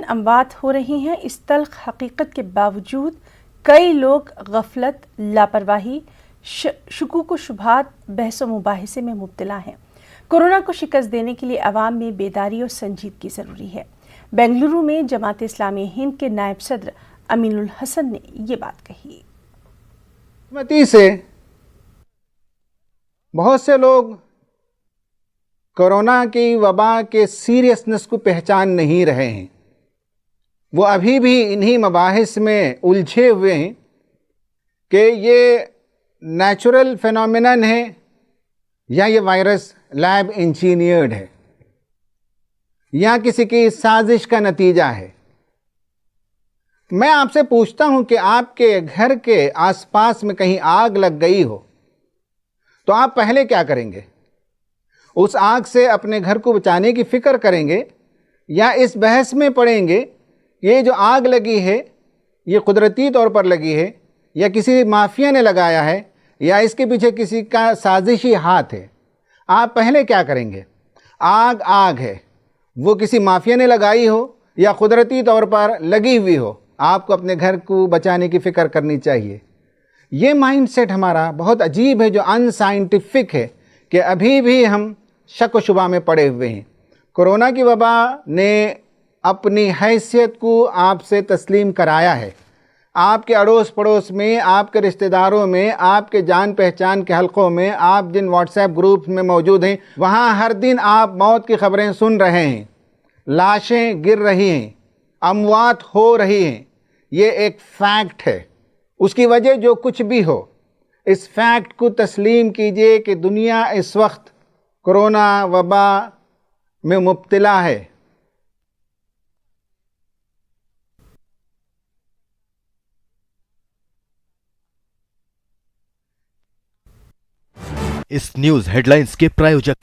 اموات ہو رہی ہیں۔ اس تلخ حقیقت کے باوجود کئی لوگ غفلت، لاپرواہی، شکوک و شبہات، بحث و مباحثے میں مبتلا ہیں۔ کورونا کو شکست دینے کے لیے عوام میں بیداری اور سنجیدگی ضروری ہے۔ بنگلورو میں جماعت اسلامی ہند کے نائب صدر امین الحسن نے یہ بات کہی۔ سے بہت سے لوگ کورونا کی وبا کے سیریسنس کو پہچان نہیں رہے ہیں۔ وہ ابھی بھی انہی مباحث میں الجھے ہوئے ہیں کہ یہ نیچرل فینومینن ہے یا یہ وائرس لیب انجینئرڈ ہے یا کسی کی سازش کا نتیجہ ہے۔ میں آپ سے پوچھتا ہوں کہ آپ کے گھر کے آس پاس میں کہیں آگ لگ گئی ہو تو آپ پہلے کیا کریں گے؟ اس آگ سے اپنے گھر کو بچانے کی فکر کریں گے یا اس بحث میں پڑیں گے یہ جو آگ لگی ہے یہ قدرتی طور پر لگی ہے یا کسی مافیا نے لگایا ہے یا اس کے پیچھے کسی کا سازشی ہاتھ ہے؟ آپ پہلے کیا کریں گے؟ آگ ہے، وہ کسی مافیا نے لگائی ہو یا قدرتی طور پر لگی ہوئی ہو، آپ کو اپنے گھر کو بچانے کی فکر کرنی چاہیے۔ یہ مائنڈ سیٹ ہمارا بہت عجیب ہے، جو ان سائنٹیفک ہے، کہ ابھی بھی ہم شک و شبہ میں پڑے ہوئے ہیں۔ کورونا کی وبا نے اپنی حیثیت کو آپ سے تسلیم کرایا ہے۔ آپ کے اڑوس پڑوس میں، آپ کے رشتہ داروں میں، آپ کے جان پہچان کے حلقوں میں، آپ جن واٹس ایپ گروپ میں موجود ہیں، وہاں ہر دن آپ موت کی خبریں سن رہے ہیں، لاشیں گر رہی ہیں، اموات ہو رہی ہیں۔ یہ ایک فیکٹ ہے۔ اس کی وجہ جو کچھ بھی ہو، اس فیکٹ کو تسلیم کیجئے کہ دنیا اس وقت کورونا وبا میں مبتلا ہے۔ اس نیوز ہیڈ لائنز کے پرایوجک